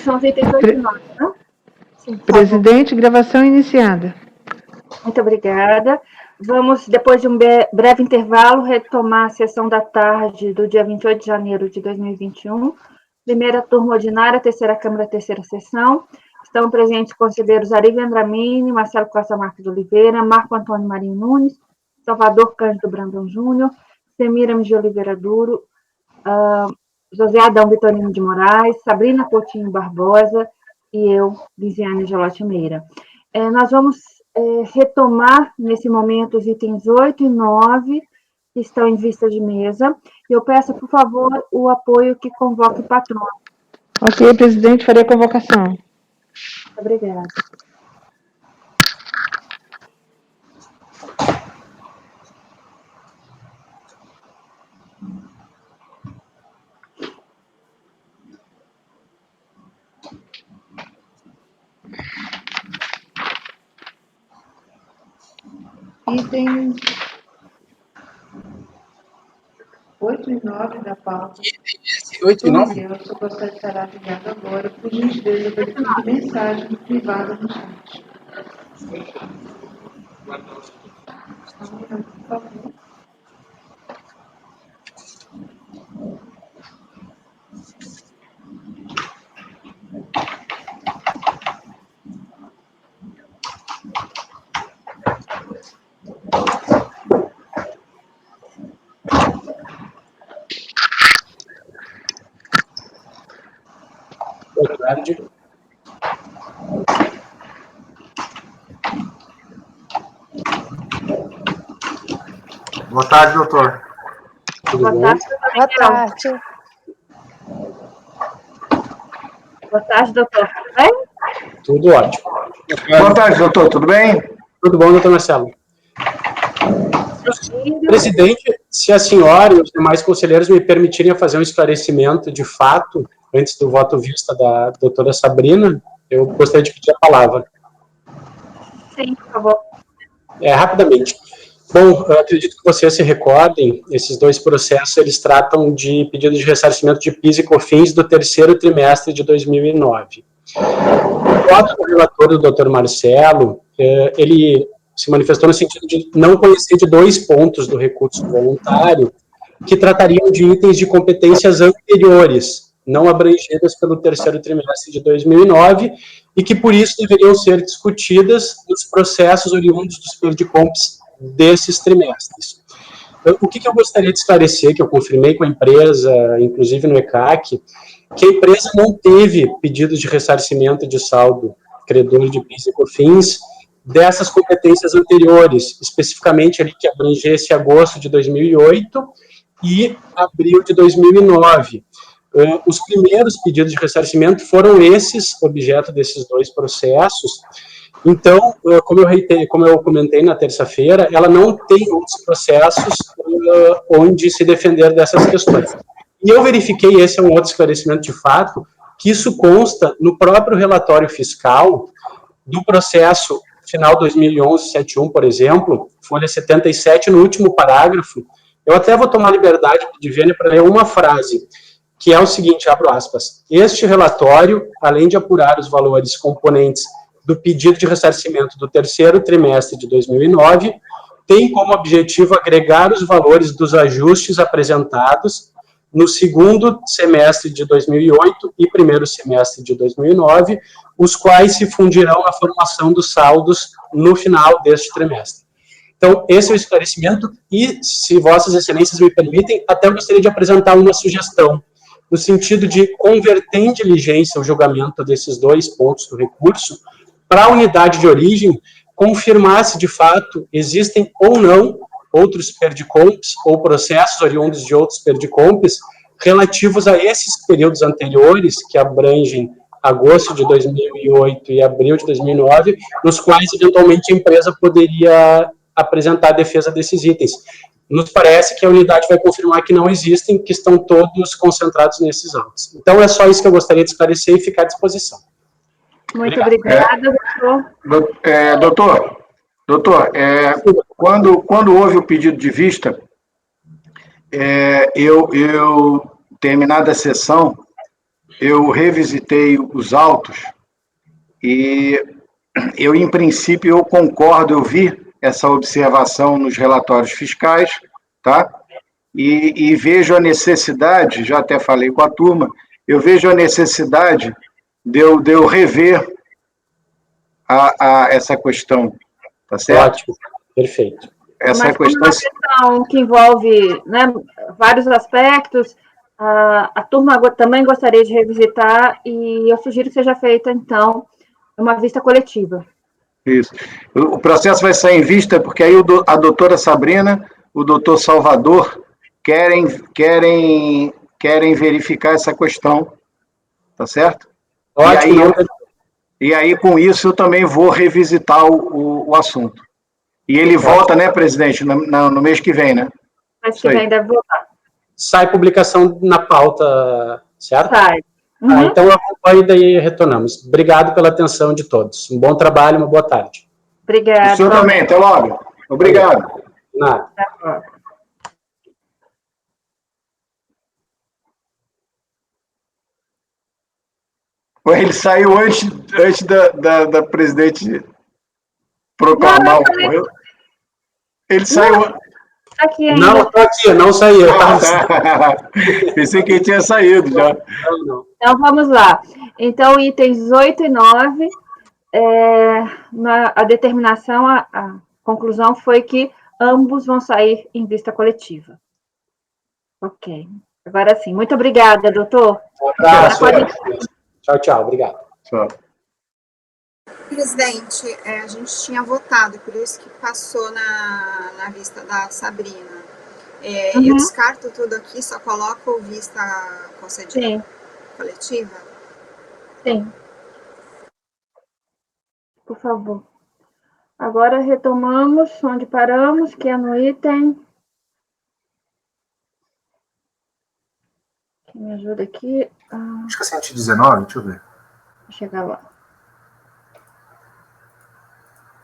São os itens 8 e 9, né? Sim, presidente, gravação iniciada. Muito obrigada. Vamos, depois de um breve intervalo, retomar a sessão da tarde do dia 28 de janeiro de 2021. Primeira turma ordinária, terceira Câmara, terceira sessão. Estão presentes os conselheiros Ari Vendramini, Marcelo Costa Marques de Oliveira, Marco Antônio Marinho Nunes, Salvador Cândido Brandão Júnior, Semiramis de Oliveira Duro, José Adão Vitorino de Moraes, Sabrina Coutinho Barbosa e eu, Lisiane Gelote Meira. Nós vamos retomar, nesse momento, os itens 8 e 9, que estão em vista de mesa. Eu peço, por favor, o apoio que convoque o patrono. Ok, presidente, farei a convocação. Obrigada. Itens 8 e 9 da pauta. 8 e 9? Eu só gostaria de estar ligado agora, por gentileza, verifique mensagem privada no chat. Por favor. Boa tarde. Boa tarde, doutor. Tudo bom? Boa tarde. Boa tarde, doutor. Tudo bem? Tudo ótimo. Boa tarde, doutor. Tudo bem? Tudo bom, doutor Marcelo? Presidente, se a senhora e os demais conselheiros me permitirem fazer um esclarecimento de fato, antes do voto vista da doutora Sabrina, eu gostaria de pedir a palavra. Sim, por favor. Rapidamente. Bom, eu acredito que vocês se recordem, esses dois processos, eles tratam de pedido de ressarcimento de PIS e COFINS do terceiro trimestre de 2009. O voto do relator, do Dr. Marcelo, ele se manifestou no sentido de não conhecer de dois pontos do recurso voluntário que tratariam de itens de competências anteriores, não abrangidas pelo terceiro trimestre de 2009, e que, por isso, deveriam ser discutidas nos processos oriundos dos PERDICOMPs desses trimestres. O que eu gostaria de esclarecer, que eu confirmei com a empresa, inclusive no ECAC, que a empresa não teve pedido de ressarcimento de saldo credor de PIS e COFINS dessas competências anteriores, especificamente ali que abrangesse agosto de 2008 e abril de 2009. Os primeiros pedidos de ressarcimento foram esses, objeto desses dois processos. Então, como eu comentei na terça-feira, ela não tem outros processos onde se defender dessas questões. E eu verifiquei, esse é um outro esclarecimento de fato, que isso consta no próprio relatório fiscal do processo final 2011-71, por exemplo, folha 77, no último parágrafo. Eu até vou tomar liberdade de Vênia para ler uma frase, que é o seguinte, abro aspas, este relatório, além de apurar os valores componentes do pedido de ressarcimento do terceiro trimestre de 2009, tem como objetivo agregar os valores dos ajustes apresentados no segundo semestre de 2008 e primeiro semestre de 2009, os quais se fundirão na formação dos saldos no final deste trimestre. Então, esse é o esclarecimento e, se vossas excelências me permitem, até eu gostaria de apresentar uma sugestão, no sentido de converter em diligência o julgamento desses dois pontos do recurso para a unidade de origem, confirmar se, de fato, existem ou não outros PERDICOMPs ou processos oriundos de outros PERDICOMPs relativos a esses períodos anteriores, que abrangem agosto de 2008 e abril de 2009, nos quais, eventualmente, a empresa poderia apresentar a defesa desses itens. Nos parece que a unidade vai confirmar que não existem, que estão todos concentrados nesses autos. Então, é só isso que eu gostaria de esclarecer e ficar à disposição. Muito obrigada, doutor. Doutor, quando houve o pedido de vista, eu terminada a sessão, eu revisitei os autos e eu, em princípio, eu concordo, eu vi essa observação nos relatórios fiscais, tá? E vejo a necessidade, já até falei com a turma, eu vejo a necessidade de eu rever essa questão, tá certo? Ótimo, perfeito. Essa Mas questão... como é uma questão que envolve, né, vários aspectos, a turma também gostaria de revisitar e eu sugiro que seja feita, então, uma vista coletiva. Isso. O processo vai sair em vista porque aí a doutora Sabrina, o doutor Salvador querem verificar essa questão, tá certo? Ótimo. E aí, com isso, eu também vou revisitar o assunto. E ele volta, né, presidente, no mês que vem, né? Mês que vem deve voltar. Sai publicação na pauta, certo? Sai. Uhum. Então, eu acompanho e daí retornamos. Obrigado pela atenção de todos. Um bom trabalho, uma boa tarde. Obrigada. O senhor também, até logo. Obrigado. Nada. Ele saiu antes da presidente proclamar o correio. Ele saiu... Aqui ainda. Não, estou aqui, não saí. Pensei que ele tinha saído já. Não. Então, vamos lá. Então, itens 8 e 9, a determinação, a conclusão foi que ambos vão sair em vista coletiva. Ok. Agora sim. Muito obrigada, doutor. Um abraço. Tchau, tchau. Obrigado. Tchau. Presidente, a gente tinha votado, por isso que passou na vista da Sabrina. Eu descarto tudo aqui, só coloco vista concedida coletiva? Sim. Por favor. Agora retomamos onde paramos, que é no item... Quem me ajuda aqui? Acho que é 119, deixa eu ver. Vou chegar lá.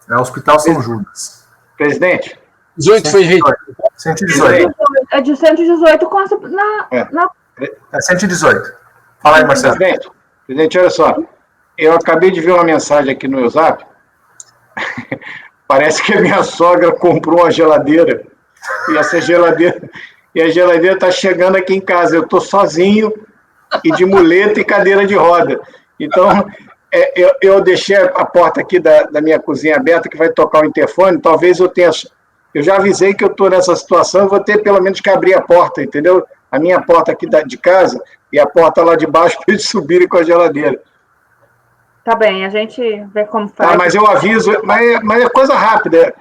É o Hospital São Judas. Presidente. 18 foi jeito. 118. É de 118 consta É 118. Fala aí, Marcelo. Presidente, olha só. Eu acabei de ver uma mensagem aqui no meu zap. Parece que a minha sogra comprou uma geladeira. E essa geladeira... E a geladeira está chegando aqui em casa. Eu estou sozinho e de muleta e cadeira de roda. Então, eu deixei a porta aqui da minha cozinha aberta, que vai tocar o interfone. Talvez eu tenha... Eu já avisei que eu estou nessa situação, eu vou ter pelo menos que abrir a porta, entendeu? A minha porta aqui de casa e a porta lá de baixo para eles subirem com a geladeira. Tá bem, a gente vê como faz. Tá, mas eu aviso, mas é coisa rápida.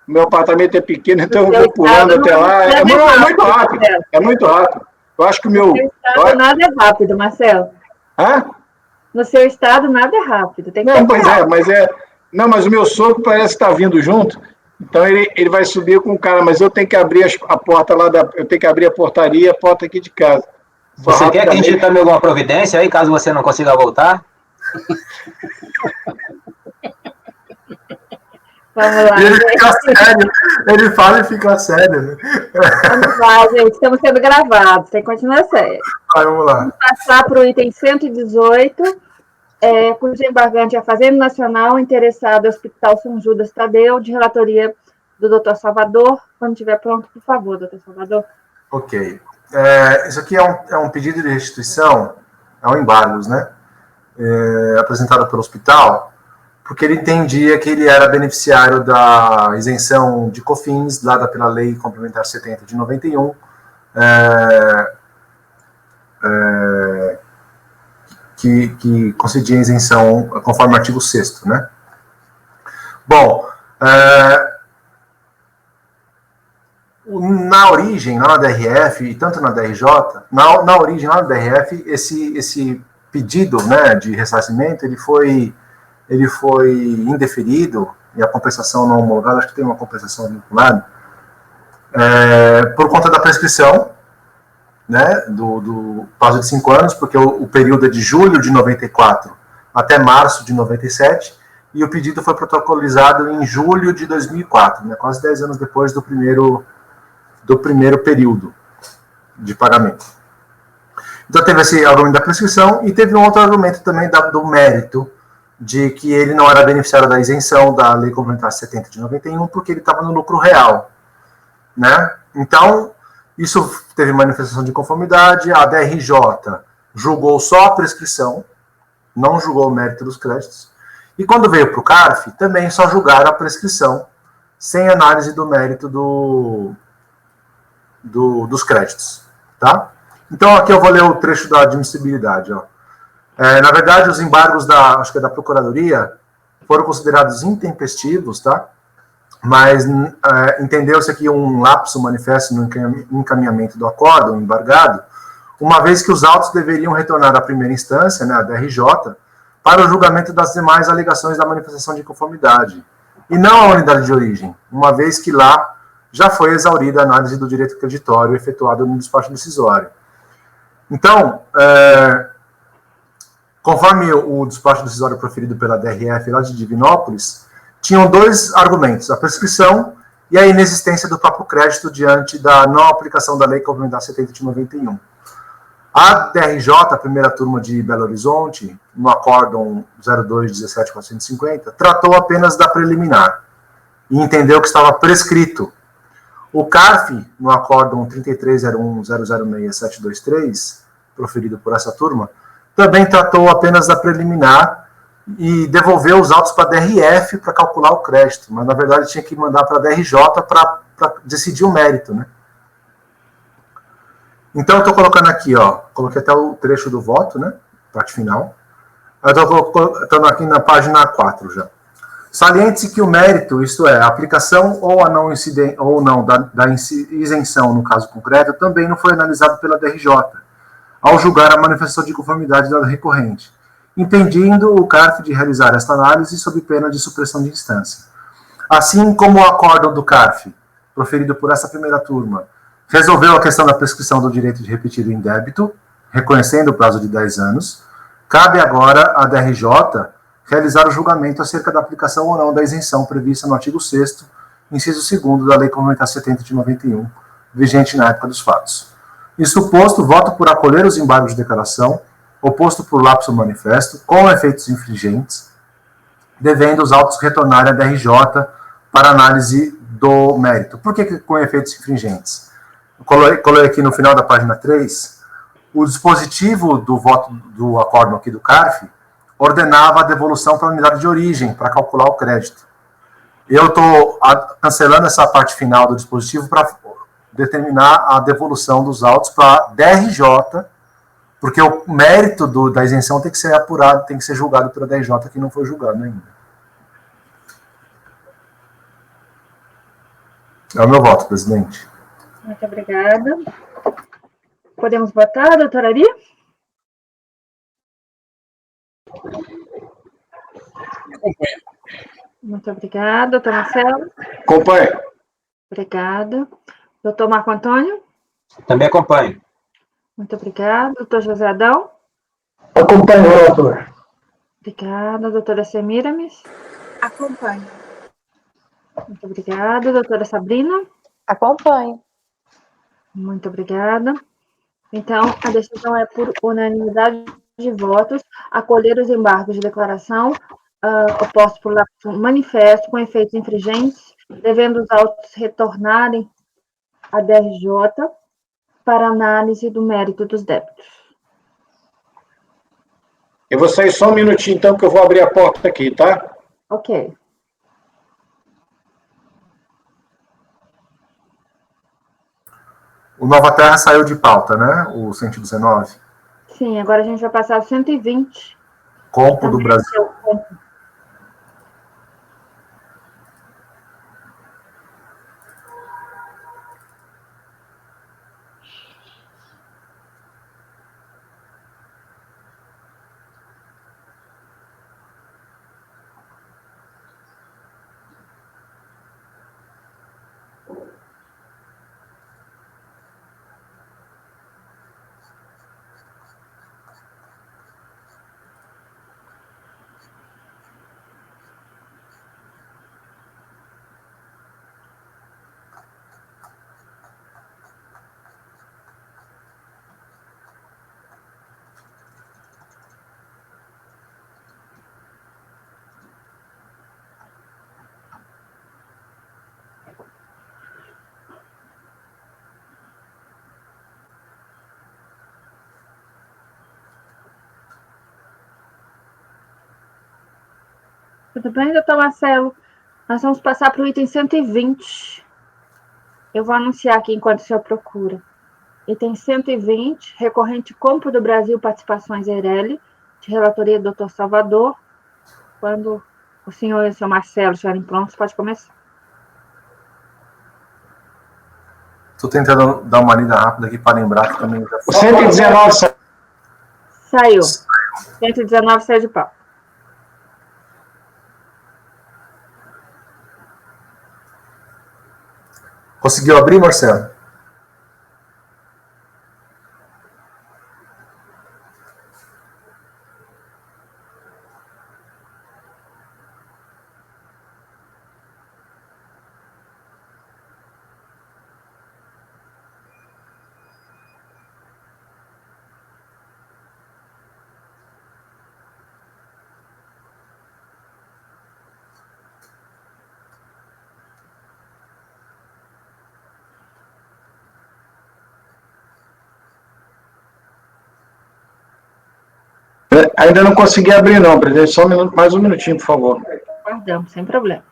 Meu apartamento é pequeno, então eu vou pulando até lá. É muito rápido. É muito rápido. Eu acho que o meu... No seu estado, nada é rápido, Marcelo. Hã? No seu estado, nada é rápido. Tem que não, pois rápido. Mas o meu sogro parece que está vindo junto, então ele vai subir com o cara, mas eu tenho que abrir a porta lá, eu tenho que abrir a portaria, a porta aqui de casa. Você quer que a gente tome alguma providência aí, caso você não consiga voltar? Vamos lá. Ele fica sério. Ele fala e fica sério. Né? Vamos lá, gente. Estamos sendo gravados. Tem que continuar sério. Vamos lá. Vamos passar para o item 118, cujo embargante é a Fazenda Nacional, interessado ao Hospital São Judas Tadeu, de relatoria do doutor Salvador. Quando estiver pronto, por favor, doutor Salvador. Ok. Isso aqui é um pedido de restituição, é um embargos, né? Apresentado pelo hospital, porque ele entendia que ele era beneficiário da isenção de COFINS, dada pela Lei Complementar 70 de 91, que concedia isenção conforme o artigo 6º, né? Bom, na origem, lá na DRF, e tanto na DRJ, na origem, lá na DRF, esse pedido, né, de ressarcimento, ele foi indeferido, e a compensação não homologada, acho que tem uma compensação vinculada, por conta da prescrição, né, do prazo de 5 anos, porque o período é de julho de 94 até março de 97, e o pedido foi protocolizado em julho de 2004, né, quase 10 anos depois do primeiro período de pagamento. Então teve esse argumento da prescrição e teve um outro argumento também do mérito, de que ele não era beneficiário da isenção da Lei Complementar 70 de 91, porque ele estava no lucro real, né? Então, isso teve manifestação de conformidade, a DRJ julgou só a prescrição, não julgou o mérito dos créditos, e quando veio para o CARF, também só julgaram a prescrição, sem análise do mérito dos créditos, tá? Então, aqui eu vou ler o trecho da admissibilidade, ó. Na verdade, os embargos acho que é da Procuradoria foram considerados intempestivos, tá? Mas entendeu-se aqui um lapso manifesto no encaminhamento do acórdão embargado, uma vez que os autos deveriam retornar à primeira instância, né, a DRJ, para o julgamento das demais alegações da manifestação de conformidade, e não à unidade de origem, uma vez que lá já foi exaurida a análise do direito creditório efetuada no despacho decisório. Então, conforme o despacho decisório proferido pela DRF lá de Divinópolis, tinham dois argumentos, a prescrição e a inexistência do próprio crédito diante da não aplicação da Lei Complementar 70 de 91. A DRJ, a primeira turma de Belo Horizonte, no acórdão 02-17-450, tratou apenas da preliminar e entendeu que estava prescrito. O CARF, no acórdão 3301-006-723, proferido por essa turma, também tratou apenas da preliminar e devolveu os autos para a DRF para calcular o crédito, mas na verdade tinha que mandar para a DRJ para decidir o mérito, né? Então eu estou colocando aqui, ó, coloquei até o trecho do voto, né, parte final. Eu estou aqui na página 4 já. Saliente-se que o mérito, isto é, a aplicação ou a não da isenção no caso concreto, também não foi analisado pela DRJ, ao julgar a manifestação de conformidade da recorrente, impedindo o CARF de realizar esta análise sob pena de supressão de instância. Assim como o acórdão do CARF, proferido por essa primeira turma, resolveu a questão da prescrição do direito de repetir o indébito, reconhecendo o prazo de 10 anos, cabe agora à DRJ realizar o julgamento acerca da aplicação ou não da isenção prevista no artigo 6º, inciso 2º da Lei Complementar 70 de 91, vigente na época dos fatos. Isso posto, voto por acolher os embargos de declaração, oposto por lapso manifesto, com efeitos infringentes, devendo os autos retornarem à DRJ para análise do mérito. Por que com efeitos infringentes? Eu coloquei aqui no final da página 3, o dispositivo do voto do acórdão aqui do CARF ordenava a devolução para a unidade de origem, para calcular o crédito. Eu estou cancelando essa parte final do dispositivo para determinar a devolução dos autos para a DRJ, porque o mérito da isenção tem que ser apurado, tem que ser julgado pela DRJ, que não foi julgado ainda. É o meu voto, presidente. Muito obrigada. Podemos votar, doutora Ari? Acompanha. Muito obrigada. Doutor Marcelo? Acompanha. Obrigada. Doutor Marco Antônio? Também acompanho. Muito obrigada. Doutor José Adão? Acompanho o relator. Obrigada. Doutora Semiramis? Acompanho. Muito obrigada. Doutora Sabrina? Acompanho. Muito obrigada. Então, a decisão é por unanimidade de votos, acolher os embargos de declaração opostos por lapso manifesto com efeitos infringentes, devendo os autos retornarem à DRJ para análise do mérito dos débitos. Eu vou sair só um minutinho, então, que eu vou abrir a porta aqui, tá? Ok. O Nova Terra saiu de pauta, né? O 119. Sim, agora a gente vai passar ao 120. Compo do Brasil. Tudo bem, doutor Marcelo? Nós vamos passar para o item 120. Eu vou anunciar aqui enquanto o senhor procura. Item 120, recorrente Compro do Brasil Participações Eireli, de relatoria do doutor Salvador. Quando o senhor e o senhor Marcelo estiverem prontos, pode começar. Estou tentando dar uma lida rápida aqui para lembrar que também já O 119 saiu. 119 saiu de pau. Conseguiu abrir, Marcelo? Ainda não consegui abrir, não, presidente. Só mais um minutinho, por favor. Guardamos, sem problema.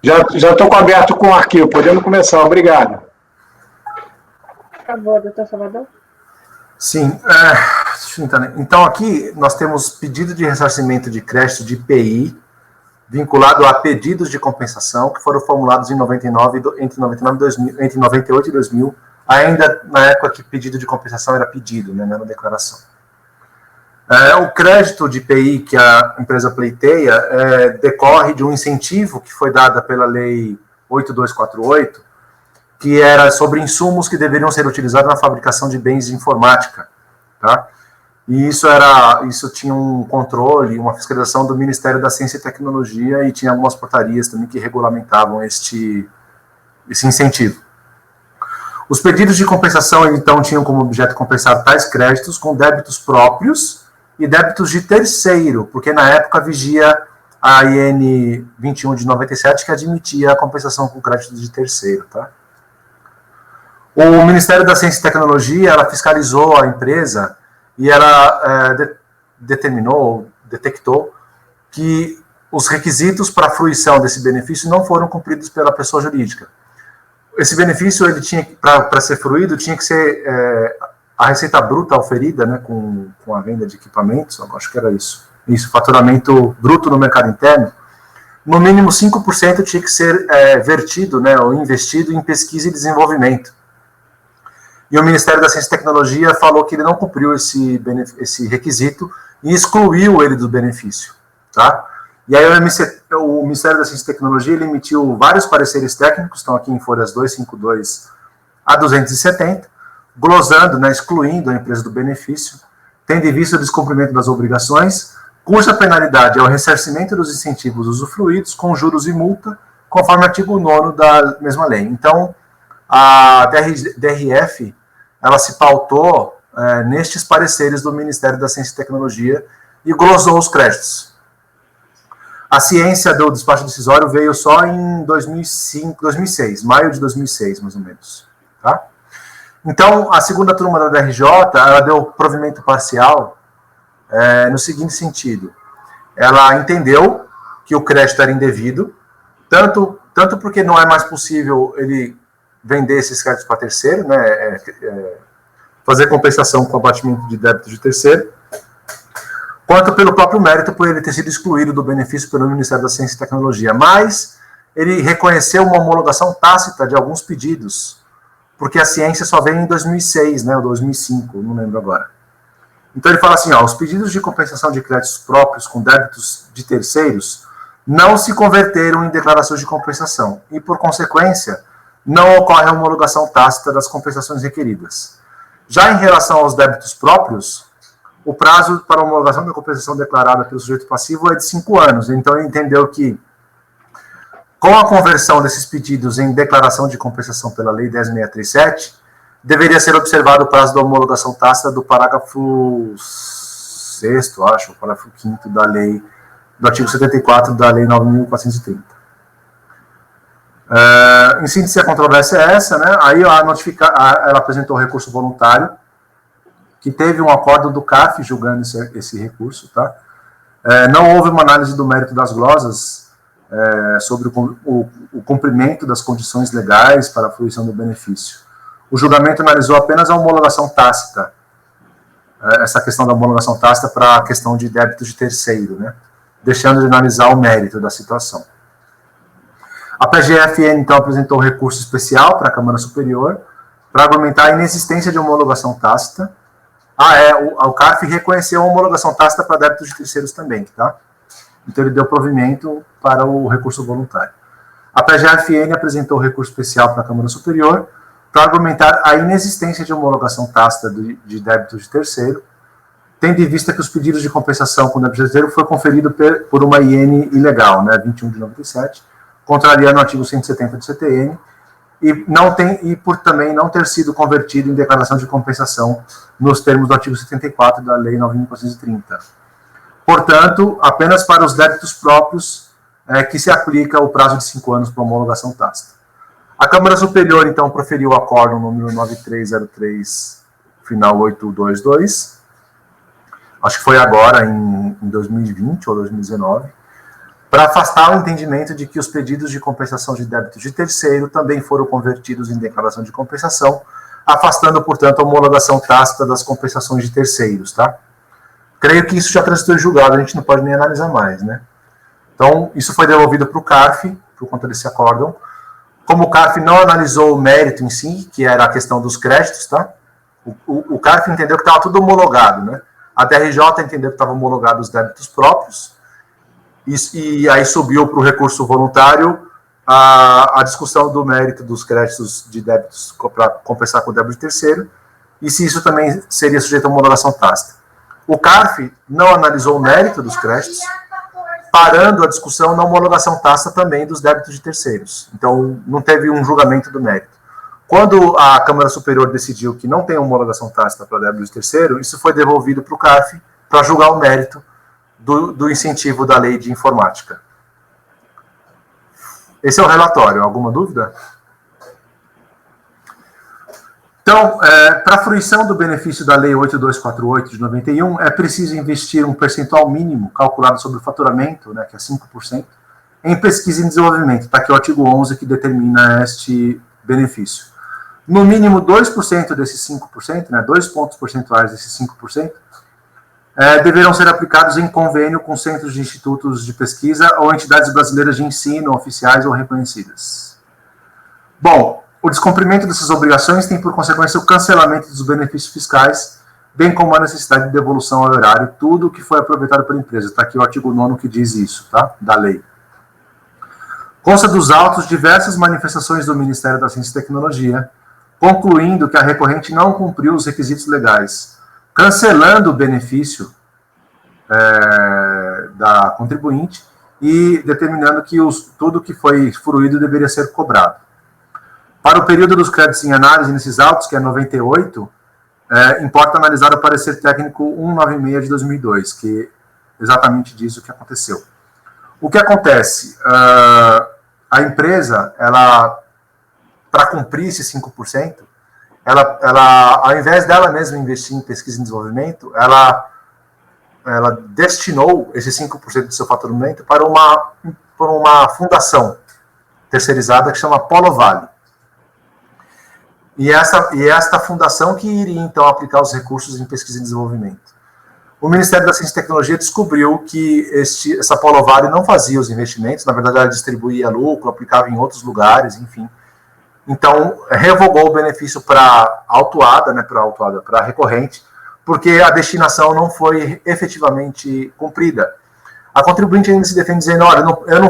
Já estou aberto com o arquivo. Podemos começar. Obrigado. Acabou, doutor Salvador? Sim. Então, aqui nós temos pedido de ressarcimento de crédito de IPI vinculado a pedidos de compensação que foram formulados entre 98 e 2000, ainda na época que pedido de compensação era pedido, né, não era declaração. O crédito de IPI que a empresa pleiteia decorre de um incentivo que foi dado pela Lei 8248, que era sobre insumos que deveriam ser utilizados na fabricação de bens de informática, tá? E isso tinha um controle, uma fiscalização do Ministério da Ciência e Tecnologia e tinha algumas portarias também que regulamentavam esse incentivo. Os pedidos de compensação, então, tinham como objeto compensar tais créditos com débitos próprios e débitos de terceiro, porque na época vigia a IN 21 de 97, que admitia a compensação com crédito de terceiro, tá? O Ministério da Ciência e Tecnologia, ela fiscalizou a empresa e ela detectou que os requisitos para a fruição desse benefício não foram cumpridos pela pessoa jurídica. Esse benefício, ele tinha, para ser fruído, tinha que ser a receita bruta oferida, né, com a venda de equipamentos, acho que era isso, faturamento bruto no mercado interno, no mínimo 5% tinha que ser vertido, né, ou investido em pesquisa e desenvolvimento. E o Ministério da Ciência e Tecnologia falou que ele não cumpriu esse requisito e excluiu ele do benefício, tá? E aí o Ministério da Ciência e Tecnologia ele emitiu vários pareceres técnicos, estão aqui em folhas 252 a 270, glosando, né, excluindo a empresa do benefício, tendo em vista o descumprimento das obrigações, cuja penalidade é o ressarcimento dos incentivos usufruídos com juros e multa, conforme o artigo 9º da mesma lei. Então, a DRF, ela se pautou nestes pareceres do Ministério da Ciência e Tecnologia e glosou os créditos. A ciência do despacho decisório veio só em 2006, maio de 2006, mais ou menos, tá? Então, a segunda turma da DRJ, ela deu provimento parcial no seguinte sentido. Ela entendeu que o crédito era indevido, tanto porque não é mais possível ele vender esses créditos para terceiro, né, fazer compensação com abatimento de débito de terceiro, quanto pelo próprio mérito por ele ter sido excluído do benefício pelo Ministério da Ciência e Tecnologia. Mas ele reconheceu uma homologação tácita de alguns pedidos, porque a ciência só veio em 2006, né, ou 2005, não lembro agora. Então ele fala assim, os pedidos de compensação de créditos próprios com débitos de terceiros não se converteram em declarações de compensação e, por consequência, não ocorre a homologação tácita das compensações requeridas. Já em relação aos débitos próprios, o prazo para a homologação da compensação declarada pelo sujeito passivo é de 5 anos. Então ele entendeu que, com a conversão desses pedidos em declaração de compensação pela Lei 10.637, deveria ser observado o prazo da homologação tácita do parágrafo 6º, acho, o parágrafo 5º da lei, do artigo 74 da Lei 9.430. Em síntese, a controvérsia é essa, né? Aí ela apresentou o recurso voluntário, que teve um acordo do CARF julgando esse recurso, tá? Não houve uma análise do mérito das glosas sobre o cumprimento das condições legais para a fruição do benefício. O julgamento analisou apenas a homologação tácita, essa questão da homologação tácita para a questão de débito de terceiro, né? Deixando de analisar o mérito da situação. A PGFN, então, apresentou um recurso especial para a Câmara Superior para argumentar a inexistência de homologação tácita. O CARF reconheceu a homologação tácita para débitos de terceiros também, tá? Então ele deu provimento para o recurso voluntário. A PGFN apresentou recurso especial para a Câmara Superior para argumentar a inexistência de homologação tácita de débitos de terceiro, tendo em vista que os pedidos de compensação com débito de terceiro foi conferido por uma IN ilegal, né, 21 de 97, contrariando o artigo 170 do CTN, e por também não ter sido convertido em declaração de compensação nos termos do artigo 74 da Lei 9.430. Portanto, apenas para os débitos próprios que se aplica o prazo de 5 anos para homologação tácita. A Câmara Superior, então, proferiu o acórdão número 9303, final 822, acho que foi agora, em 2020 ou 2019, para afastar o entendimento de que os pedidos de compensação de débito de terceiro também foram convertidos em declaração de compensação, afastando, portanto, a homologação tácita das compensações de terceiros, tá? Creio que isso já transitou em julgado, a gente não pode nem analisar mais, né? Então, isso foi devolvido para o CARF, por conta desse acórdão. Como o CARF não analisou o mérito em si, que era a questão dos créditos, tá? O CARF entendeu que estava tudo homologado, né? A DRJ entendeu que estava homologado os débitos próprios, e aí subiu para o recurso voluntário a discussão do mérito dos créditos de débitos para compensar com o débito de terceiro, e se isso também seria sujeito a homologação tácita. O CARF não analisou o mérito dos créditos, parando a discussão na homologação tácita também dos débitos de terceiros. Então, não teve um julgamento do mérito. Quando a Câmara Superior decidiu que não tem homologação tácita para débitos de terceiro, isso foi devolvido para o CARF para julgar o mérito do incentivo da lei de informática. Esse é o relatório. Alguma dúvida? Então, para a fruição do benefício da Lei 8248 de 91, é preciso investir um percentual mínimo, calculado sobre o faturamento, né, que é 5%, em pesquisa e desenvolvimento. Está aqui o artigo 11 que determina este benefício. No mínimo 2% desses 5%, né, 2 pontos percentuais desses 5%, deverão ser aplicados em convênio com centros de institutos de pesquisa ou entidades brasileiras de ensino, oficiais ou reconhecidas. Bom, o descumprimento dessas obrigações tem por consequência o cancelamento dos benefícios fiscais, bem como a necessidade de devolução ao erário, tudo o que foi aproveitado pela empresa. Está aqui o artigo 9º que diz isso, tá? Da lei. Consta dos autos diversas manifestações do Ministério da Ciência e Tecnologia, concluindo que a recorrente não cumpriu os requisitos legais, cancelando o benefício da contribuinte e determinando que tudo que foi fruído deveria ser cobrado. Para o período dos créditos em análise nesses autos, que é 98, importa analisar o parecer técnico 196 de 2002, que exatamente diz o que aconteceu. O que acontece? A empresa, para cumprir esse 5%, ela, ao invés dela mesma investir em pesquisa e desenvolvimento, ela destinou esse 5% do seu faturamento para uma fundação terceirizada que chama Polo Vale. E esta fundação que iria, então, aplicar os recursos em pesquisa e desenvolvimento. o Ministério da Ciência e Tecnologia descobriu que essa Polo Vale não fazia os investimentos, na verdade ela distribuía lucro, aplicava em outros lugares, enfim. Então, revogou o benefício para a autuada, né, para a recorrente, porque a destinação não foi efetivamente cumprida. A contribuinte ainda se defende dizendo, olha, eu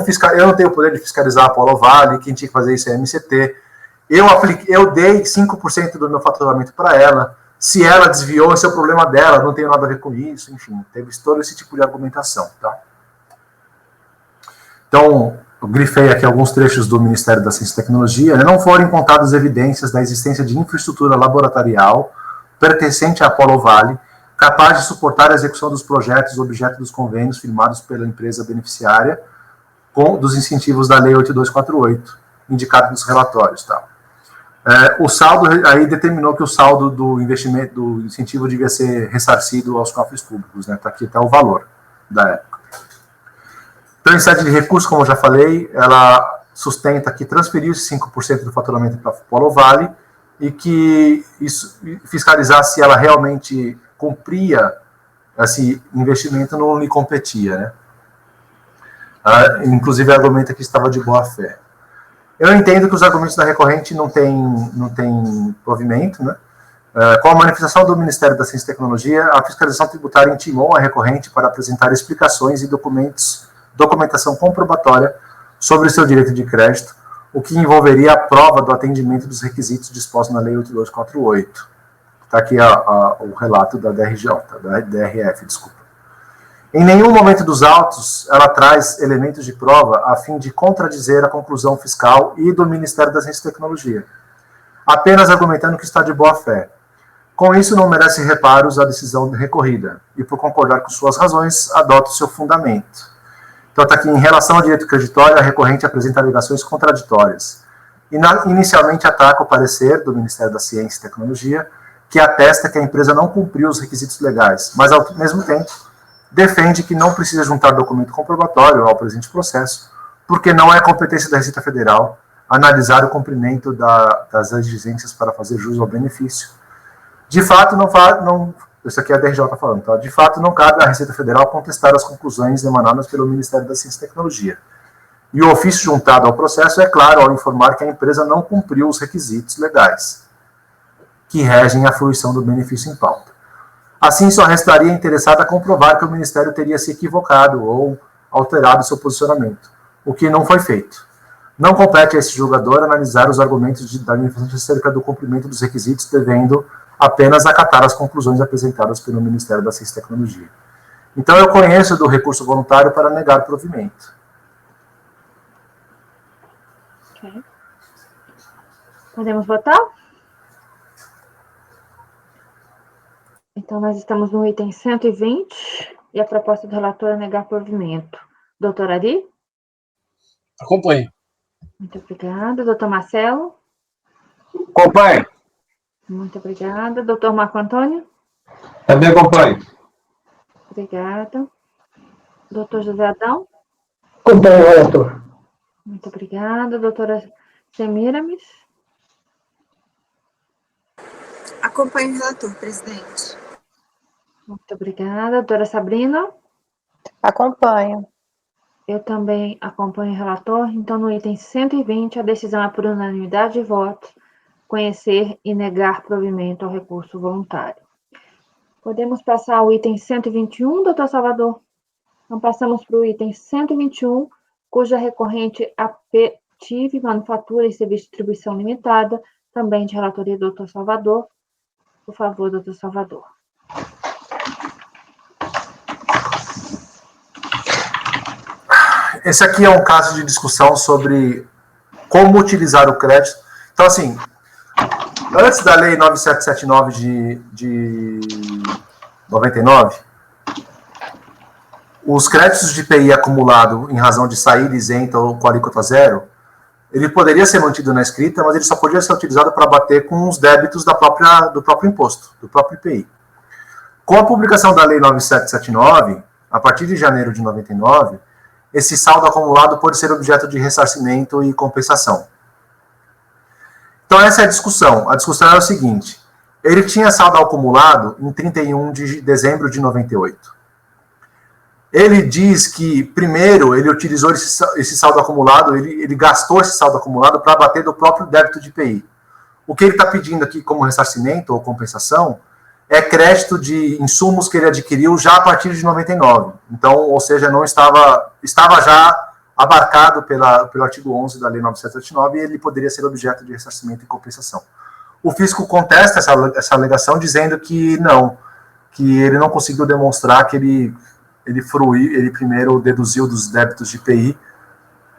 não tenho o poder de fiscalizar a Polo Vale, quem tinha que fazer isso é a MCT. Eu dei 5% do meu faturamento para ela, se ela desviou, esse é o problema dela, não tenho nada a ver com isso, enfim, teve todo esse tipo de argumentação, tá? Então, eu grifei aqui alguns trechos do Ministério da Ciência e Tecnologia, né? Não foram encontradas evidências da existência de infraestrutura laboratorial pertencente à Polo Vale, capaz de suportar a execução dos projetos objeto dos convênios firmados pela empresa beneficiária dos incentivos da Lei 8248, indicado nos relatórios, tá? O saldo, aí determinou que o saldo do investimento, do incentivo devia ser ressarcido aos cofres públicos, né? Está aqui até o valor da época. Então, em sede de recursos, como eu já falei, ela sustenta que transferiu esse 5% do faturamento para a Polo Vale e que isso, fiscalizar se ela realmente cumpria esse investimento não lhe competia, né? Inclusive, argumenta que estava de boa fé. Eu entendo que os argumentos da recorrente não têm provimento, né? Com a manifestação do Ministério da Ciência e Tecnologia, a fiscalização tributária intimou a recorrente para apresentar explicações e documentação comprobatória sobre o seu direito de crédito, o que envolveria a prova do atendimento dos requisitos dispostos na Lei 8248. Está aqui o relato da DRF, desculpa. Em nenhum momento dos autos, ela traz elementos de prova a fim de contradizer a conclusão fiscal e do Ministério da Ciência e Tecnologia, apenas argumentando que está de boa fé. Com isso, não merece reparos a decisão recorrida, e por concordar com suas razões, adota o seu fundamento. Então, está aqui, em relação ao direito creditório, a recorrente apresenta alegações contraditórias. Inicialmente, ataca o parecer do Ministério da Ciência e Tecnologia, que atesta que a empresa não cumpriu os requisitos legais, mas, ao mesmo tempo, defende que não precisa juntar documento comprobatório ao presente processo, porque não é competência da Receita Federal analisar o cumprimento das exigências para fazer jus ao benefício. De fato, isso aqui é a DRJ está falando, tá? De fato, não cabe à Receita Federal contestar as conclusões emanadas pelo Ministério da Ciência e Tecnologia. E o ofício juntado ao processo é claro ao informar que a empresa não cumpriu os requisitos legais que regem a fruição do benefício em pauta. Assim, só restaria interessada a comprovar que o Ministério teria se equivocado ou alterado seu posicionamento, o que não foi feito. Não compete a esse julgador analisar os argumentos da manifestação acerca do cumprimento dos requisitos, devendo apenas acatar as conclusões apresentadas pelo Ministério da Ciência e Tecnologia. Então, eu conheço do recurso voluntário para negar provimento. Ok. Podemos votar? Então, nós estamos no item 120, e a proposta do relator é negar provimento. Doutor Ari? Acompanho. Muito obrigada. Doutor Marcelo? Acompanhe. Muito obrigada. Doutor Marco Antônio? Também acompanho. Obrigada. Doutor José Adão? Acompanho, relator. Muito obrigada. Doutora Semiramis? Acompanho o relator, presidente. Muito obrigada. Doutora Sabrina? Acompanho. Eu também acompanho o relator. Então, no item 120, a decisão é por unanimidade de votos, conhecer e negar provimento ao recurso voluntário. Podemos passar ao item 121, doutor Salvador? Então, passamos para o item 121, cuja recorrente APTIV, Manufatura e Serviço de Distribuição Limitada, também de relatoria do doutor Salvador. Por favor, doutor Salvador. Esse aqui é um caso de discussão sobre como utilizar o crédito. Então, assim, antes da Lei 9779 de 99, os créditos de IPI acumulado em razão de saída isenta ou com alíquota zero, ele poderia ser mantido na escrita, mas ele só podia ser utilizado para bater com os débitos do próprio imposto, do próprio IPI. Com a publicação da Lei 9779, a partir de janeiro de 99, esse saldo acumulado pode ser objeto de ressarcimento e compensação. Então, essa é a discussão. A discussão é o seguinte: Ele tinha saldo acumulado em 31 de dezembro de 98. Ele diz que, primeiro, ele utilizou esse saldo acumulado, ele gastou esse saldo acumulado para abater do próprio débito de IPI. O que ele está pedindo aqui como ressarcimento ou compensação é crédito de insumos que ele adquiriu já a partir de 99. Então, ou seja, não estava já abarcado pelo artigo 11 da Lei 9779 e ele poderia ser objeto de ressarcimento e compensação. O fisco contesta essa alegação dizendo que não, que ele não conseguiu demonstrar que ele primeiro deduziu dos débitos de IPI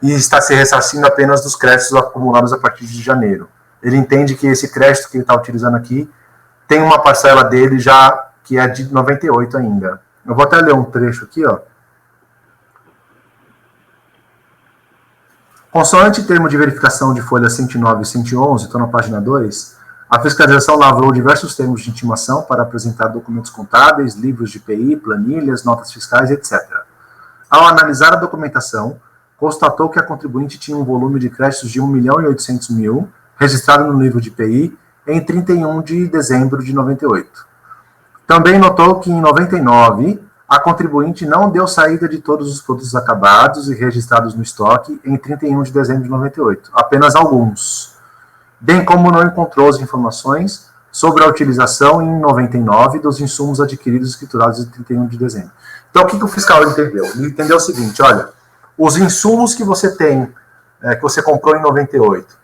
e está se ressarcindo apenas dos créditos acumulados a partir de janeiro. Ele entende que esse crédito que ele está utilizando aqui tem uma parcela dele já que é de 98 ainda. Eu vou até ler um trecho aqui, ó. Consoante termo de verificação de folhas 109 e 111, estou na página 2, a fiscalização lavrou diversos termos de intimação para apresentar documentos contábeis, livros de IPI, planilhas, notas fiscais, etc. Ao analisar a documentação, constatou que a contribuinte tinha um volume de créditos de R$ 1.800.000, registrado no livro de IPI, em 31 de dezembro de 98. Também notou que, em 99, a contribuinte não deu saída de todos os produtos acabados e registrados no estoque em 31 de dezembro de 98, apenas alguns, bem como não encontrou as informações sobre a utilização em 99 dos insumos adquiridos e escriturados em 31 de dezembro. Então, o que o fiscal entendeu? Ele entendeu o seguinte, olha, os insumos que você tem, que você comprou em 98,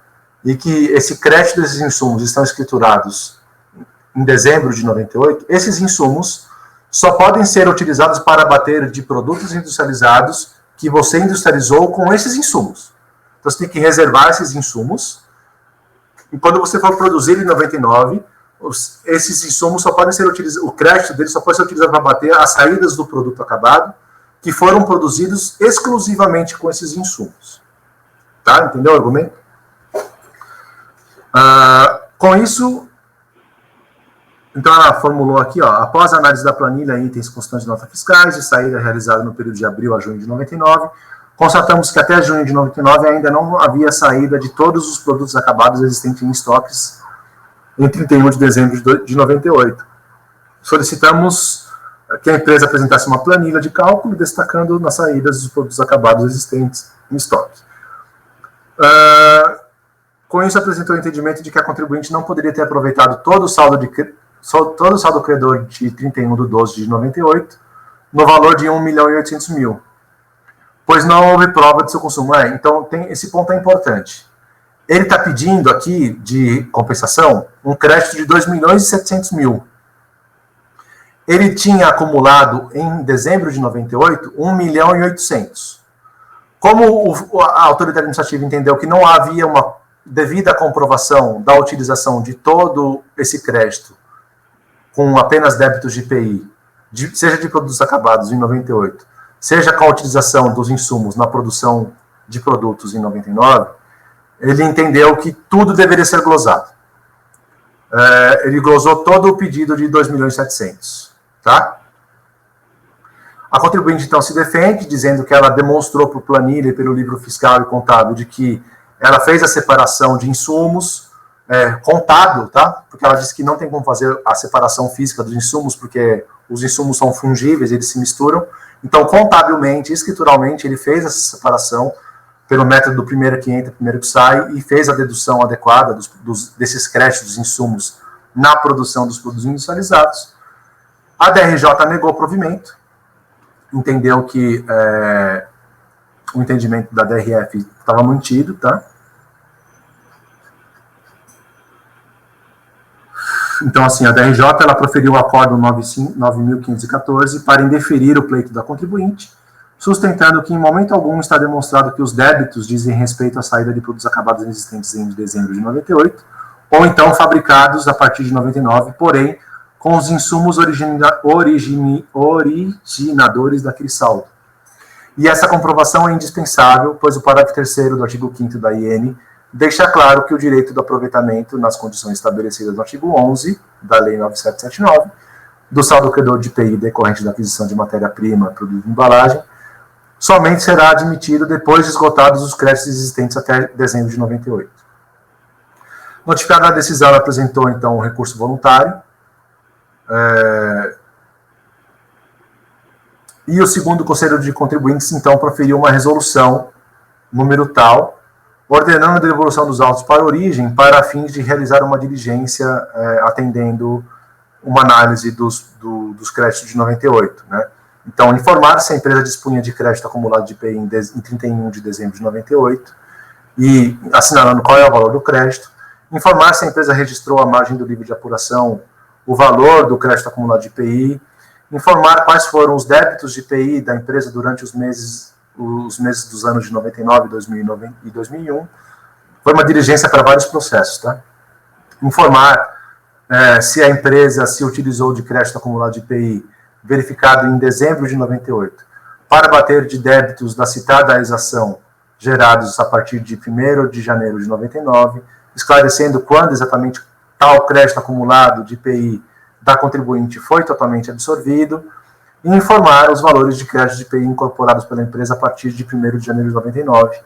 e que esse crédito desses insumos estão escriturados em dezembro de 98, esses insumos só podem ser utilizados para abater de produtos industrializados que você industrializou com esses insumos. Então, você tem que reservar esses insumos, e quando você for produzir em 99, esses insumos só podem ser utilizados, o crédito deles só pode ser utilizado para abater as saídas do produto acabado, que foram produzidos exclusivamente com esses insumos. Tá? Entendeu o argumento? Com isso, então ela formulou aqui, ó, após a análise da planilha e itens constantes de nota fiscais, de saída realizada no período de abril a junho de 99, constatamos que até junho de 99 ainda não havia saída de todos os produtos acabados existentes em estoques em 31 de dezembro de 98. Solicitamos que a empresa apresentasse uma planilha de cálculo destacando nas saídas dos produtos acabados existentes em estoque. Com isso, apresentou o entendimento de que a contribuinte não poderia ter aproveitado todo o saldo credor de 31 de 12 de 98 no valor de R$ 1.800.000, pois não houve prova de seu consumo. Então, esse ponto é importante. Ele está pedindo aqui, de compensação, um crédito de R$ 2.700.000. Ele tinha acumulado, em dezembro de 98, R$ 1.800.000. Como a autoridade administrativa entendeu que não havia uma devida comprovação da utilização de todo esse crédito com apenas débitos de IPI, seja de produtos acabados em 98, seja com a utilização dos insumos na produção de produtos em 99, ele entendeu que tudo deveria ser glosado. Ele glosou todo o pedido de R$ 2.700.000, tá? A contribuinte, então, se defende, dizendo que ela demonstrou por planilha e pelo livro fiscal e contábil de que ela fez a separação de insumos, contábil, tá? Porque ela disse que não tem como fazer a separação física dos insumos, porque os insumos são fungíveis, eles se misturam. Então, contabilmente, escrituralmente, ele fez essa separação pelo método do primeiro que entra, primeiro que sai, e fez a dedução adequada desses créditos dos insumos na produção dos produtos industrializados. A DRJ negou o provimento, entendeu que o entendimento da DRF estava mantido, tá? Então, assim, a DRJ, ela proferiu o acordo 9.514 para indeferir o pleito da contribuinte, sustentando que, em momento algum, está demonstrado que os débitos dizem respeito à saída de produtos acabados existentes em dezembro de 98, ou então fabricados a partir de 99, porém, com os insumos originadores daquele saldo. E essa comprovação é indispensável, pois o parágrafo 3º do artigo 5º da IN deixa claro que o direito do aproveitamento nas condições estabelecidas no artigo 11 da Lei 9779, do saldo credor de IPI decorrente da aquisição de matéria-prima, produto de embalagem, somente será admitido depois de esgotados os créditos existentes até dezembro de 98. Notificada a decisão, ela apresentou, então, um recurso voluntário. E o segundo Conselho de Contribuintes, então, proferiu uma resolução, número tal, ordenando a devolução dos autos para a origem, para fins de realizar uma diligência atendendo uma análise dos créditos de 98, né? Então, informar se a empresa dispunha de crédito acumulado de IPI em 31 de dezembro de 98 e assinalando qual é o valor do crédito, informar se a empresa registrou à margem do livro de apuração o valor do crédito acumulado de IPI, informar quais foram os débitos de IPI da empresa durante os meses dos anos de 99, 2009 e 2001. Foi uma diligência para vários processos, tá? Informar se a empresa se utilizou de crédito acumulado de IPI verificado em dezembro de 98 para bater de débitos da citada exação gerados a partir de 1º de janeiro de 99, esclarecendo quando exatamente tal crédito acumulado de IPI da contribuinte foi totalmente absorvido, e informar os valores de crédito de IPI incorporados pela empresa a partir de 1º de janeiro de 99,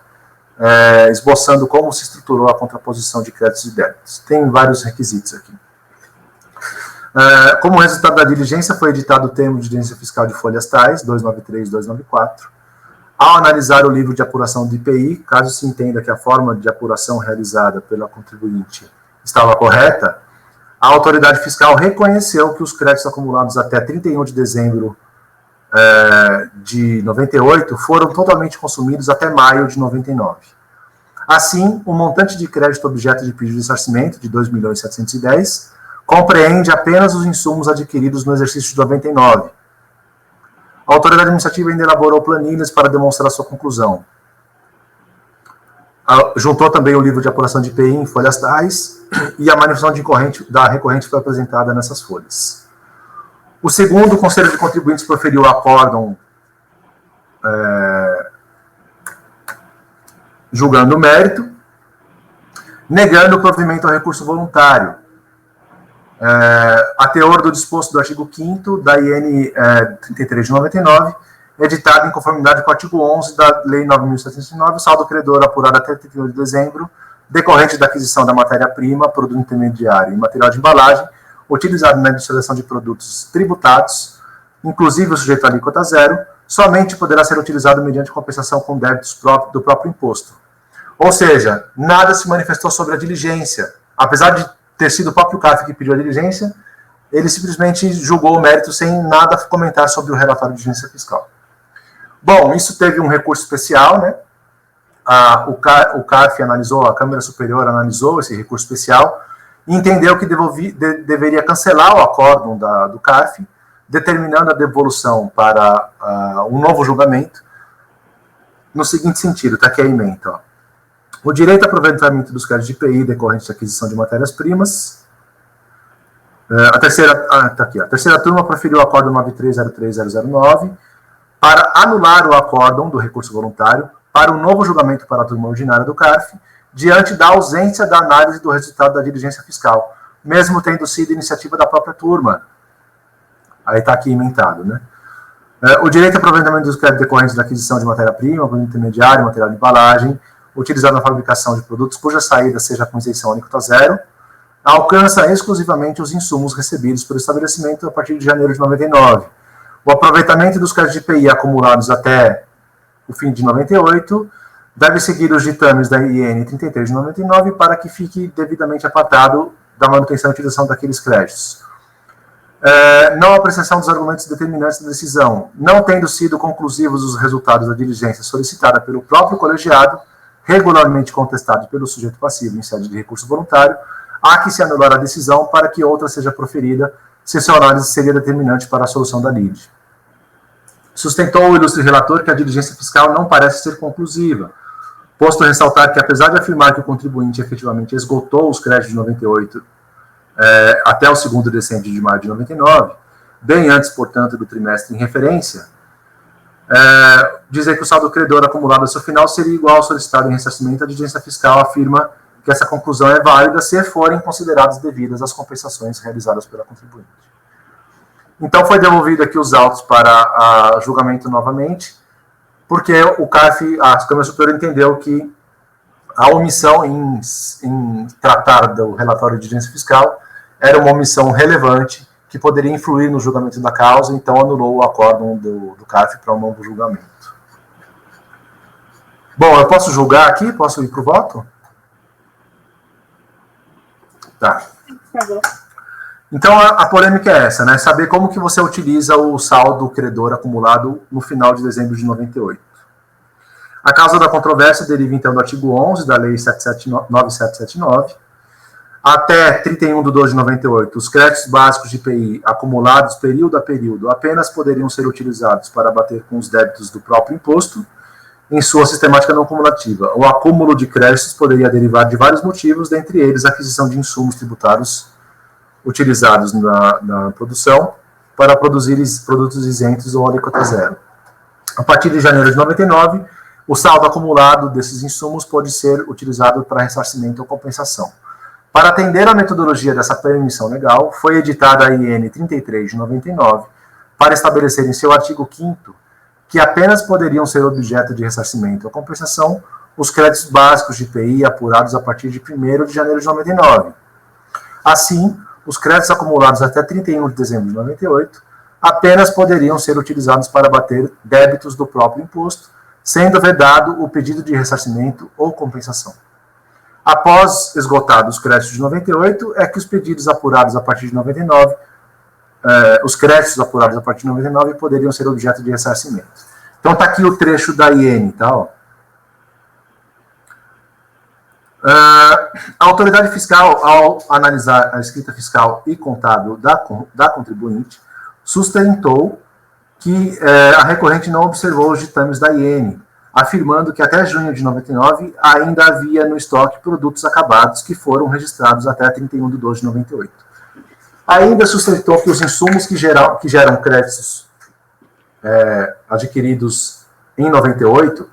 esboçando como se estruturou a contraposição de créditos e débitos. Tem vários requisitos aqui. Como resultado da diligência, foi editado o termo de diligência fiscal de folhas tais, 293 e 294. Ao analisar o livro de apuração de IPI, caso se entenda que a forma de apuração realizada pela contribuinte estava correta, a autoridade fiscal reconheceu que os créditos acumulados até 31 de dezembro de 98 foram totalmente consumidos até maio de 99. Assim, o montante de crédito objeto de pedido de ressarcimento, de 2.710.000, compreende apenas os insumos adquiridos no exercício de 99. A autoridade administrativa ainda elaborou planilhas para demonstrar sua conclusão. Juntou também o livro de apuração de IPI em folhas tais, e a manifestação da recorrente foi apresentada nessas folhas. O segundo Conselho de Contribuintes proferiu o acórdão julgando o mérito, negando o provimento ao recurso voluntário, a teor do disposto do artigo 5º da IN 33 de 99, editado em conformidade com o artigo 11 da Lei 9.709, o saldo credor apurado até 31 de dezembro, decorrente da aquisição da matéria-prima, produto intermediário e material de embalagem, utilizado na industrialização de produtos tributados, inclusive o sujeito à alíquota zero, somente poderá ser utilizado mediante compensação com débitos do próprio imposto. Ou seja, nada se manifestou sobre a diligência. Apesar de ter sido o próprio CARF que pediu a diligência, ele simplesmente julgou o mérito sem nada comentar sobre o relatório de diligência fiscal. Bom, isso teve um recurso especial, né? O CARF analisou, a Câmara Superior analisou esse recurso especial e entendeu que deveria cancelar o acórdão do CARF, determinando a devolução para um novo julgamento, no seguinte sentido, está aqui a ementa, ó. O direito a aproveitamento dos créditos de IPI decorrente de aquisição de matérias-primas. A terceira turma proferiu o acórdão 9303009 para anular o acórdão do recurso voluntário para um novo julgamento para a turma ordinária do CARF, diante da ausência da análise do resultado da diligência fiscal, mesmo tendo sido iniciativa da própria turma. Aí está aqui emendado, né? O direito a aproveitamento dos créditos decorrentes da aquisição de matéria-prima, produto intermediário, material de embalagem, utilizado na fabricação de produtos cuja saída seja com isenção alíquota zero, alcança exclusivamente os insumos recebidos pelo estabelecimento a partir de janeiro de 99. O aproveitamento dos créditos de IPI acumulados até o fim de 98 deve seguir os ditames da IN 33 de 99 para que fique devidamente apartado da manutenção e utilização daqueles créditos. Não apreciação dos argumentos determinantes da decisão. Não tendo sido conclusivos os resultados da diligência solicitada pelo próprio colegiado, regularmente contestados pelo sujeito passivo em sede de recurso voluntário, há que se anular a decisão para que outra seja proferida, se sua análise seria determinante para a solução da lide. Sustentou o ilustre relator que a diligência fiscal não parece ser conclusiva, posto a ressaltar que, apesar de afirmar que o contribuinte efetivamente esgotou os créditos de 98 até o 2º de maio de 99, bem antes, portanto, do trimestre em referência, dizer que o saldo credor acumulado ao seu final seria igual ao solicitado em ressarcimento, a diligência fiscal afirma que essa conclusão é válida se forem consideradas devidas as compensações realizadas pela contribuinte. Então, foi devolvido aqui os autos para julgamento novamente, porque o CARF, a Câmara Superior, entendeu que a omissão em tratar do relatório de diligência fiscal era uma omissão relevante que poderia influir no julgamento da causa, então anulou o acórdão do CARF para um novo julgamento. Bom, eu posso julgar aqui? Posso ir para o voto? Tá. Então, a polêmica é essa, né? Saber como que você utiliza o saldo credor acumulado no final de dezembro de 98. A causa da controvérsia deriva, então, do artigo 11 da Lei 9779. Até 31 de 12 de 98, os créditos básicos de IPI acumulados período a período apenas poderiam ser utilizados para bater com os débitos do próprio imposto em sua sistemática não cumulativa. O acúmulo de créditos poderia derivar de vários motivos, dentre eles a aquisição de insumos tributários utilizados na produção para produzir produtos isentos ou alíquota zero. A partir de janeiro de 99, o saldo acumulado desses insumos pode ser utilizado para ressarcimento ou compensação. Para atender à metodologia dessa permissão legal, foi editada a IN 33 de 99 para estabelecer em seu artigo 5º que apenas poderiam ser objeto de ressarcimento ou compensação os créditos básicos de IPI apurados a partir de 1º de janeiro de 99. Assim, os créditos acumulados até 31 de dezembro de 98 apenas poderiam ser utilizados para abater débitos do próprio imposto, sendo vedado o pedido de ressarcimento ou compensação. Após esgotados os créditos de 98, é que os pedidos apurados a partir de 99, os créditos apurados a partir de 99 poderiam ser objeto de ressarcimento. Então está aqui o trecho da IN, tá? Ó. A autoridade fiscal, ao analisar a escrita fiscal e contábil da contribuinte, sustentou que a recorrente não observou os ditames da IN, afirmando que até junho de 99 ainda havia no estoque produtos acabados que foram registrados até 31 de 12 de 98. Ainda sustentou que os insumos que geram créditos adquiridos em 98,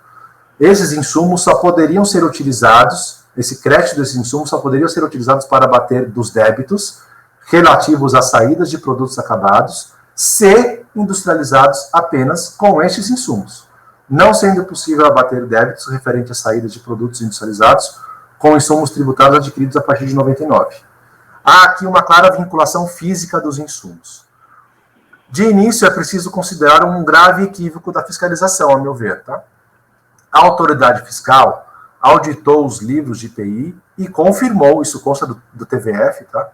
esses insumos só poderiam ser utilizados, esse crédito desses insumos só poderiam ser utilizados para abater dos débitos relativos às saídas de produtos acabados, se industrializados apenas com estes insumos, não sendo possível abater débitos referentes às saídas de produtos industrializados com insumos tributários adquiridos a partir de 99. Há aqui uma clara vinculação física dos insumos. De início, é preciso considerar um grave equívoco da fiscalização, a meu ver. Tá? A autoridade fiscal auditou os livros de IPI e confirmou, isso consta do TVF, tá?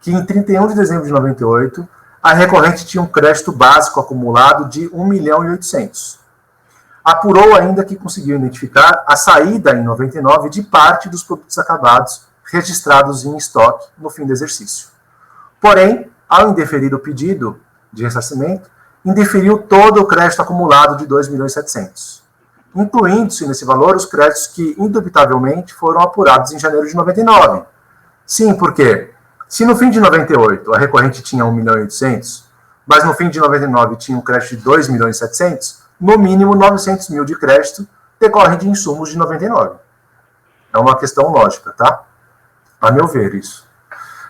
Que em 31 de dezembro de 98, a recorrente tinha um crédito básico acumulado de 1.800.000. Apurou ainda que conseguiu identificar a saída em 99 de parte dos produtos acabados registrados em estoque no fim do exercício. Porém, ao indeferir o pedido de ressarcimento, indeferiu todo o crédito acumulado de 2.700.000, incluindo-se nesse valor os créditos que, indubitavelmente, foram apurados em janeiro de 99. Sim, porque se no fim de 98 a recorrente tinha 1.800.000, mas no fim de 99 tinha um crédito de 2.700.000, no mínimo 900.000 de crédito decorrem de insumos de 99. É uma questão lógica, tá? A meu ver, isso.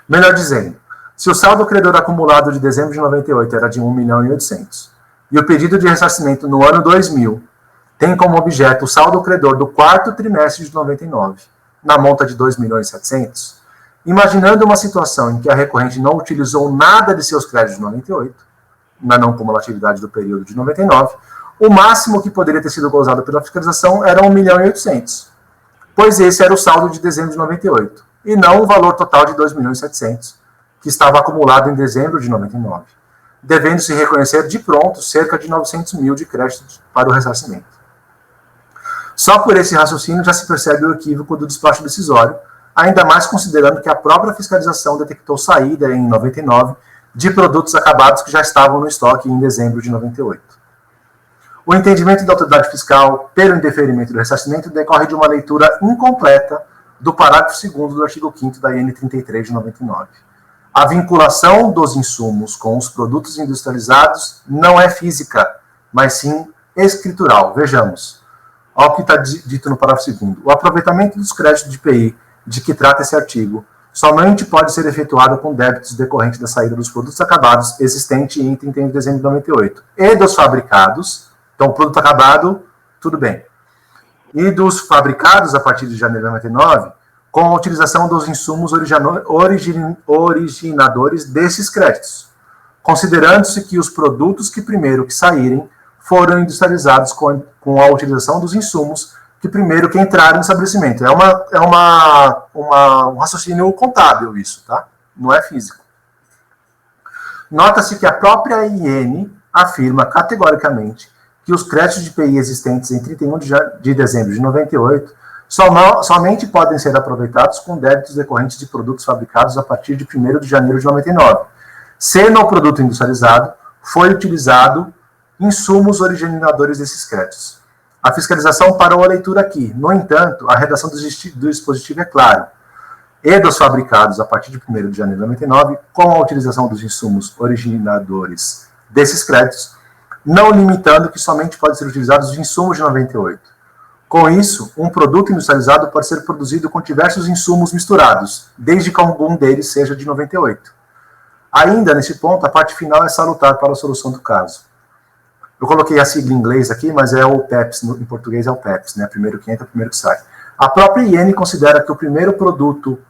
Melhor dizendo, se o saldo credor acumulado de dezembro de 98 era de 1.800.000 e o pedido de ressarcimento no ano 2000 tem como objeto o saldo credor do quarto trimestre de 99, na monta de 2.700.000, imaginando uma situação em que a recorrente não utilizou nada de seus créditos de 98, na não cumulatividade do período de 99, o máximo que poderia ter sido gozado pela fiscalização era 1.800.000, pois esse era o saldo de dezembro de 98, e não o valor total de 2.700.000, que estava acumulado em dezembro de 99, devendo-se reconhecer de pronto cerca de 900.000 de créditos para o ressarcimento. Só por esse raciocínio já se percebe o equívoco do despacho decisório, ainda mais considerando que a própria fiscalização detectou saída em 99 de produtos acabados que já estavam no estoque em dezembro de 98. O entendimento da autoridade fiscal pelo indeferimento do ressarcimento decorre de uma leitura incompleta do parágrafo 2º do artigo 5º da IN 33 de 99. A vinculação dos insumos com os produtos industrializados não é física, mas sim escritural. Vejamos. Olha o que está dito no parágrafo 2º. O aproveitamento dos créditos de IPI de que trata esse artigo somente pode ser efetuado com débitos decorrentes da saída dos produtos acabados existente em 31 de dezembro de 98 e dos fabricados. Então, produto acabado, tudo bem. e dos fabricados a partir de janeiro de 99, com a utilização dos insumos originadores desses créditos, considerando-se que os produtos que primeiro que saírem foram industrializados com a utilização dos insumos que primeiro que entraram no estabelecimento. É um raciocínio contábil isso, tá? Não é físico. Nota-se que a própria IN afirma categoricamente que os créditos de IPI existentes em 31 de dezembro de 98 somente podem ser aproveitados com débitos decorrentes de produtos fabricados a partir de 1º de janeiro de 99, se no produto industrializado foi utilizado insumos originadores desses créditos. A fiscalização parou a leitura aqui. No entanto, a redação do dispositivo é clara. E dos fabricados a partir de 1º de janeiro de 99, com a utilização dos insumos originadores desses créditos, não limitando que somente podem ser utilizados os insumos de 98. Com isso, um produto industrializado pode ser produzido com diversos insumos misturados, desde que algum deles seja de 98. Ainda, nesse ponto, a parte final é salutar para a solução do caso. Eu coloquei a sigla em inglês aqui, mas é o PEPS, em português é o PEPS, né? Primeiro que entra, primeiro que sai. A própria IN considera que o primeiro produto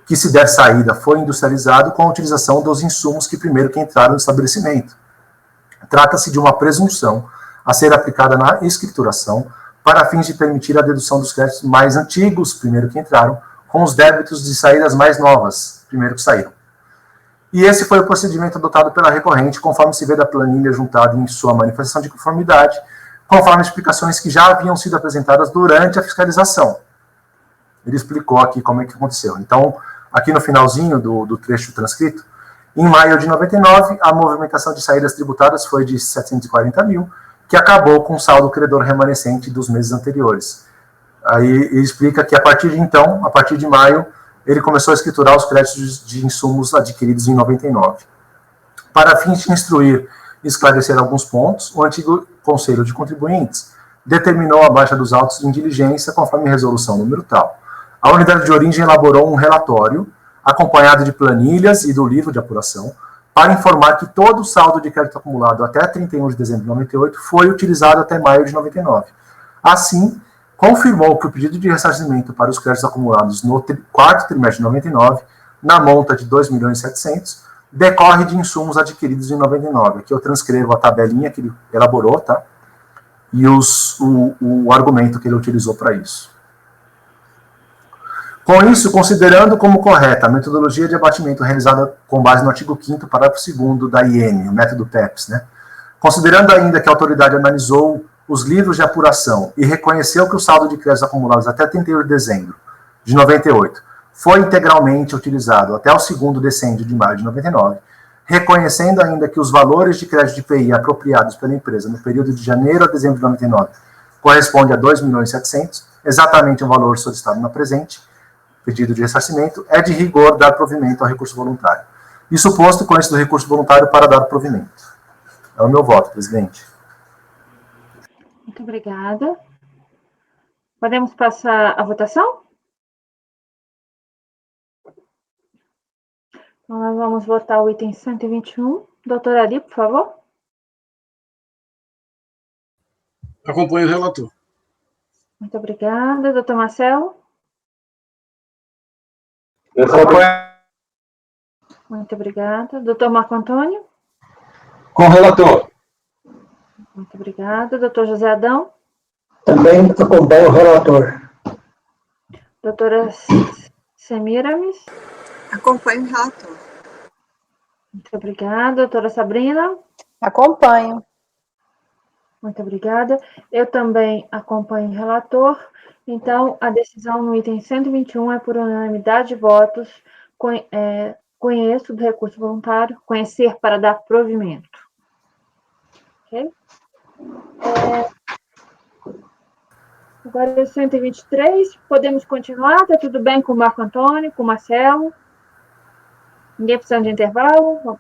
que se der saída foi industrializado com a utilização dos insumos que primeiro que entraram no estabelecimento. Trata-se de uma presunção a ser aplicada na escrituração para fins de permitir a dedução dos créditos mais antigos, primeiro que entraram, com os débitos de saídas mais novas, primeiro que saíram. E esse foi o procedimento adotado pela recorrente, conforme se vê da planilha juntada em sua manifestação de conformidade, conforme explicações que já haviam sido apresentadas durante a fiscalização. Ele explicou aqui como é que aconteceu. Então, aqui no finalzinho do trecho transcrito, em maio de 99, a movimentação de saídas tributadas foi de 740 mil, que acabou com o saldo credor remanescente dos meses anteriores. Aí ele explica que a partir de então, a partir de maio, ele começou a escriturar os créditos de insumos adquiridos em 99. Para fins de instruir e esclarecer alguns pontos, o antigo Conselho de Contribuintes determinou a baixa dos autos em diligência conforme resolução número tal. A unidade de origem elaborou um relatório, acompanhado de planilhas e do livro de apuração, para informar que todo o saldo de crédito acumulado até 31 de dezembro de 98 foi utilizado até maio de 99. Assim, confirmou que o pedido de ressarcimento para os créditos acumulados no quarto trimestre de 99, na monta de 2.700.000, decorre de insumos adquiridos em 99. Aqui eu transcrevo a tabelinha que ele elaborou, tá? E o argumento que ele utilizou para isso. Com isso, considerando como correta a metodologia de abatimento realizada com base no artigo 5º, parágrafo 2º da IN, o método PEPS, né? Considerando ainda que a autoridade analisou os livros de apuração e reconheceu que o saldo de créditos acumulados até 31 de dezembro de 98 foi integralmente utilizado até o segundo decêndio de maio de 99, reconhecendo ainda que os valores de crédito de IPI apropriados pela empresa no período de janeiro a dezembro de 99 corresponde a 2.700.000, exatamente o valor solicitado na presente, pedido de ressarcimento, é de rigor dar provimento ao recurso voluntário. Isso posto, com esse do recurso voluntário para dar provimento. É o meu voto, presidente. Muito obrigada. Podemos passar a votação? Então, nós vamos votar o item 121. Doutora Ali, por favor. Acompanho o relator. Muito obrigada. Doutor Marcelo? Muito obrigada. Doutor Marco Antônio? Com o relator. Muito obrigada. Doutor José Adão? Também acompanho o relator. Doutora Semiramis? Acompanho o relator. Muito obrigada. Doutora Sabrina? Acompanho. Muito obrigada. Eu também acompanho o relator. Então, a decisão no item 121 é por unanimidade de votos. Conheço do recurso voluntário, conhecer para dar provimento. Ok? Agora é 123. Podemos continuar? Está tudo bem com o Marco Antônio, com o Marcelo? Ninguém precisa de intervalo?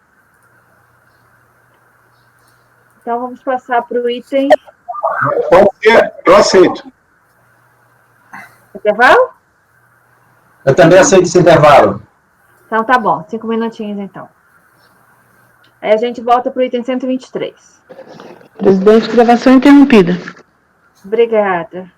Então, vamos passar para o item... Pode ser, eu aceito. Intervalo? Eu também aceito esse intervalo. Então, tá bom. 5 minutinhos, então. Aí a gente volta para o item 123. Presidente, gravação interrompida. Obrigada.